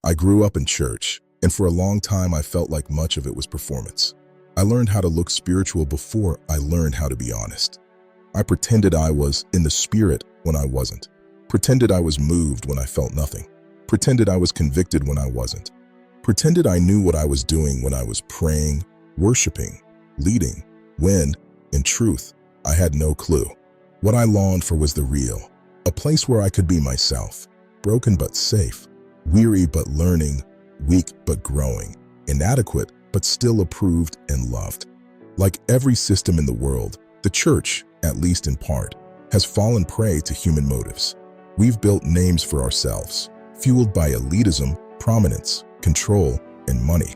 I grew up in church, and for a long time I felt like much of it was performance. I learned how to look spiritual before I learned how to be honest. I pretended I was in the spirit when I wasn't. Pretended I was moved when I felt nothing. Pretended I was convicted when I wasn't. Pretended I knew what I was doing when I was praying, worshiping, leading, when, in truth, I had no clue. What I longed for was the real, a place where I could be myself, broken but safe, weary but learning, weak but growing, inadequate but still approved and loved. Like every system in the world, the church, at least in part, has fallen prey to human motives. We've built names for ourselves, fueled by elitism, prominence, control, and money,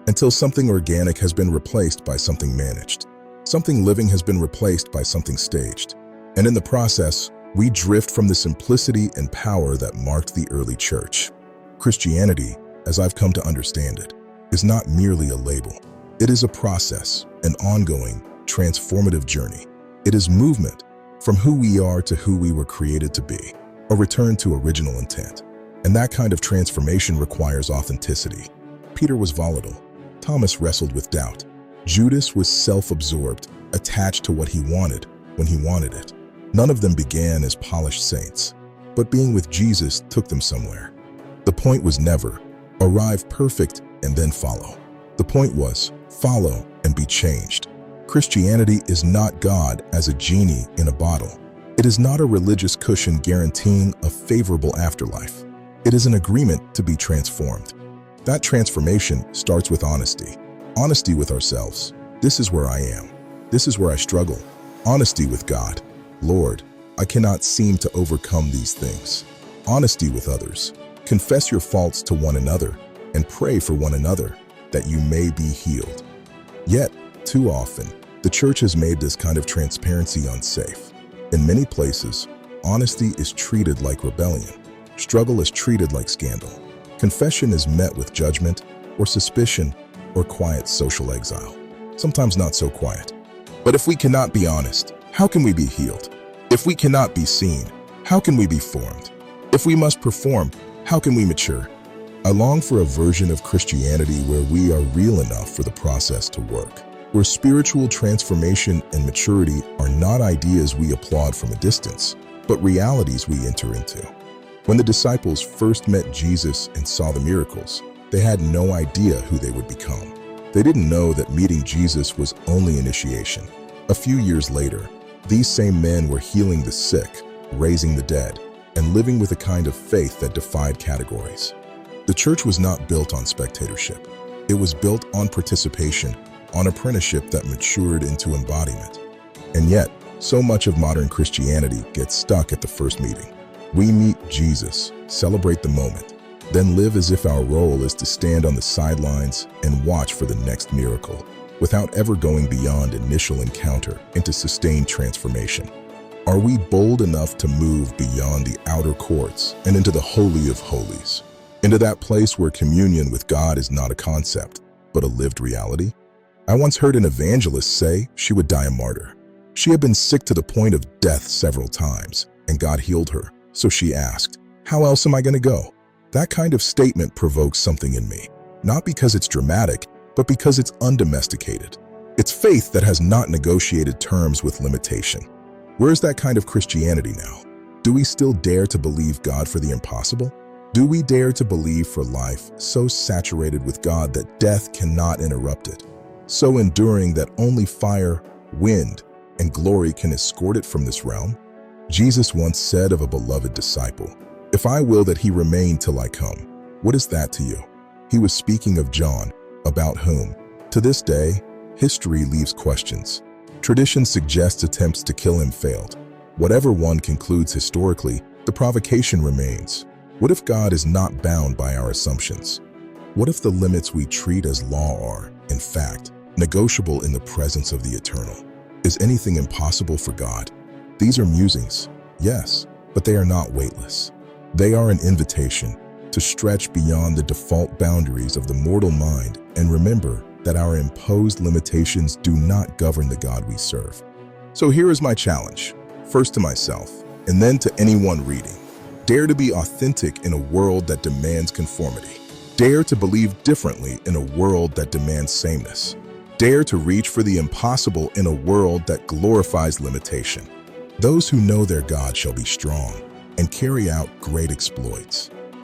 until something organic has been replaced by something managed. Something living has been replaced by something staged. And in the process, we drift from the simplicity and power that marked the early church. Christianity, as I've come to understand it, is not merely a label. It is a process, an ongoing, transformative journey. It is movement from who we are to who we were created to be, a return to original intent. And that kind of transformation requires authenticity. Peter was volatile. Thomas wrestled with doubt. Judas was self-absorbed, attached to what he wanted when he wanted it. None of them began as polished saints, but being with Jesus took them somewhere. The point was never, arrive perfect and then follow. The point was, follow and be changed. Christianity is not God as a genie in a bottle. It is not a religious cushion guaranteeing a favorable afterlife. It is an agreement to be transformed. That transformation starts with honesty. Honesty with ourselves. This is where I am. This is where I struggle. Honesty with God. Lord, I cannot seem to overcome these things. Honesty with others. Confess your faults to one another and pray for one another that you may be healed. Yet, too often, the church has made this kind of transparency unsafe. In many places, honesty is treated like rebellion. Struggle is treated like scandal. Confession is met with judgment or suspicion or quiet social exile. Sometimes not so quiet. But if we cannot be honest, how can we be healed? If we cannot be seen, how can we be formed? If we must perform, how can we mature? I long for a version of Christianity where we are real enough for the process to work, where spiritual transformation and maturity are not ideas we applaud from a distance, but realities we enter into. When the disciples first met Jesus and saw the miracles, they had no idea who they would become. They didn't know that meeting Jesus was only initiation. A few years later, these same men were healing the sick, raising the dead, and living with a kind of faith that defied categories. The church was not built on spectatorship. It was built on participation, on apprenticeship that matured into embodiment. And yet, so much of modern Christianity gets stuck at the first meeting. We meet Jesus, celebrate the moment, then live as if our role is to stand on the sidelines and watch for the next miracle, without ever going beyond initial encounter into sustained transformation. Are we bold enough to move beyond the outer courts and into the Holy of Holies, into that place where communion with God is not a concept, but a lived reality? I once heard an evangelist say she would die a martyr. She had been sick to the point of death several times, and God healed her. So she asked, "How else am I going to go?" That kind of statement provokes something in me, not because it's dramatic, but because it's undomesticated. It's faith that has not negotiated terms with limitation. Where's that kind of Christianity now? Do we still dare to believe God for the impossible? Do we dare to believe for life so saturated with God that death cannot interrupt it? So enduring that only fire, wind, and glory can escort it from this realm? Jesus once said of a beloved disciple, "If I will that he remain till I come, what is that to you?" He was speaking of John, about whom, to this day, history leaves questions. Tradition suggests attempts to kill him failed. Whatever one concludes historically, the provocation remains. What if God is not bound by our assumptions? What if the limits we treat as law are, in fact, negotiable in the presence of the eternal? Is anything impossible for God? These are musings, yes, but they are not weightless. They are an invitation to stretch beyond the default boundaries of the mortal mind and remember that our imposed limitations do not govern the God we serve. So here is my challenge, first to myself, and then to anyone reading. Dare to be authentic in a world that demands conformity. Dare to believe differently in a world that demands sameness. Dare to reach for the impossible in a world that glorifies limitation. Those who know their God shall be strong and carry out great exploits.